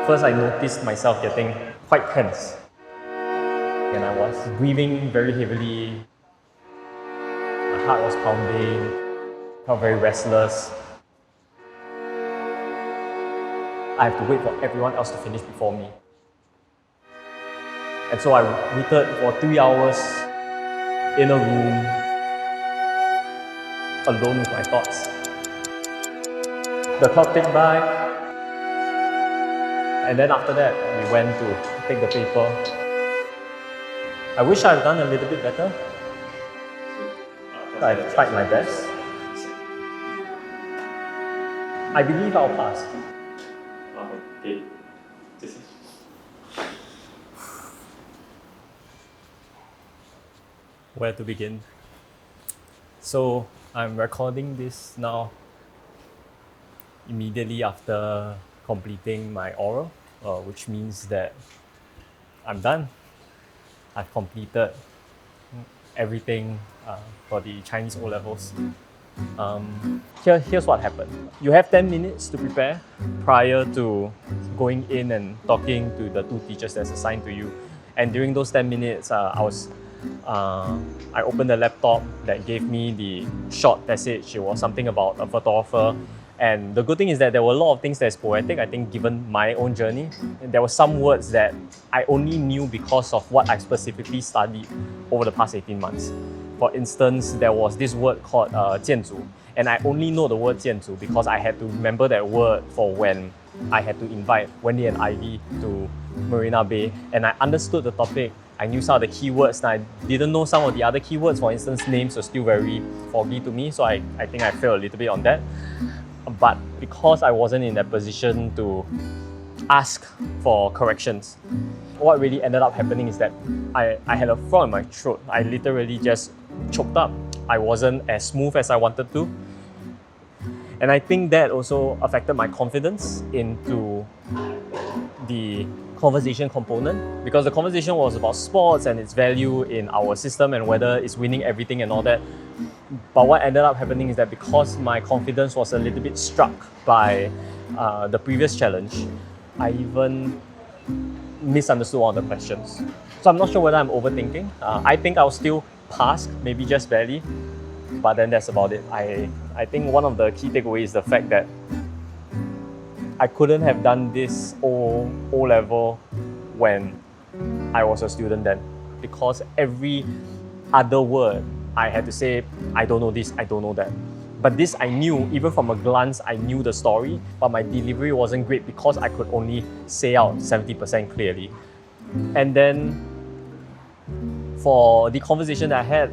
First, I noticed myself getting quite tense. And I was breathing very heavily. My heart was pounding. Felt very restless. I have to wait for everyone else to finish before me. And so I waited for 3 hours in a room, alone with my thoughts. The clock ticked by, and then after that, we went to take the paper. I wish I had done a little bit better. I've tried my best. I believe I'll pass. Okay. Where to begin? So I'm recording this now immediately after completing my oral, which means that I'm done. I've completed everything for the Chinese O-levels. Here's what happened. You have 10 minutes to prepare prior to going in and talking to the 2 teachers that's assigned to you. And during those 10 minutes, I opened the laptop that gave me the short passage. It was something about a photographer. And the good thing is that there were a lot of things that's poetic, I think, given my own journey. And there were some words that I only knew because of what I specifically studied over the past 18 months. For instance, there was this word called 建筑, and I only know the word 建筑 because I had to remember that word for when I had to invite Wendy and Ivy to Marina Bay, and I understood the topic. I knew some of the keywords, and I didn't know some of the other keywords. For instance, names were still very foggy to me, so I think I failed a little bit on that. But because I wasn't in that position to ask for corrections, what really ended up happening is that I had a frog in my throat. I literally just choked up. I wasn't as smooth as I wanted to. And I think that also affected my confidence into the conversation component, because the conversation was about sports and its value in our system and whether it's winning everything and all that. But what ended up happening is that because my confidence was a little bit struck by the previous challenge, I even misunderstood one of the questions. So I'm not sure whether I'm overthinking. I think I'll still pass, maybe just barely, but then that's about it. I think one of the key takeaways is the fact that I couldn't have done this O-level when I was a student then, because every other word I had to say, I don't know this, I don't know that. But this I knew, even from a glance, I knew the story, but my delivery wasn't great because I could only say out 70% clearly. And then for the conversation that I had,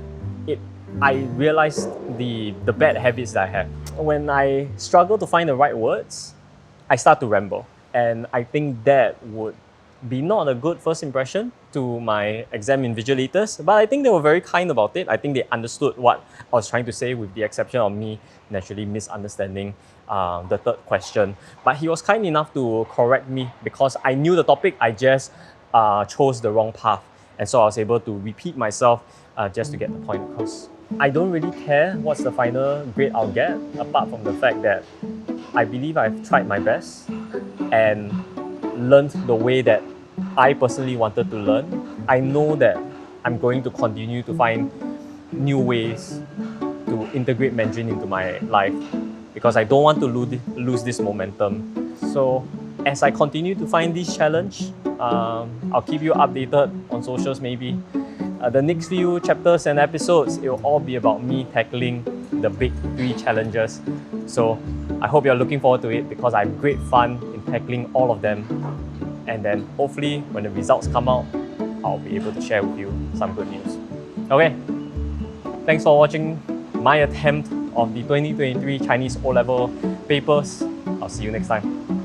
I realized the bad habits that I had. When I struggle to find the right words, I start to ramble. And I think that would be not a good first impression to my exam invigilators, but I think they were very kind about it. I think they understood what I was trying to say, with the exception of me naturally misunderstanding the third question. But he was kind enough to correct me because I knew the topic, I just chose the wrong path. And so I was able to repeat myself just to get the point across. I don't really care what's the final grade I'll get, apart from the fact that I believe I've tried my best and learned the way that I personally wanted to learn. I know that I'm going to continue to find new ways to integrate Mandarin into my life because I don't want to lose this momentum. So as I continue to find this challenge, I'll keep you updated on socials maybe. The next few chapters and episodes, it will all be about me tackling the big 3 challenges. So I hope you're looking forward to it because I have great fun in tackling all of them. And then hopefully when the results come out, I'll be able to share with you some good news. Okay, thanks for watching my attempt of the 2023 Chinese O-level papers. I'll see you next time.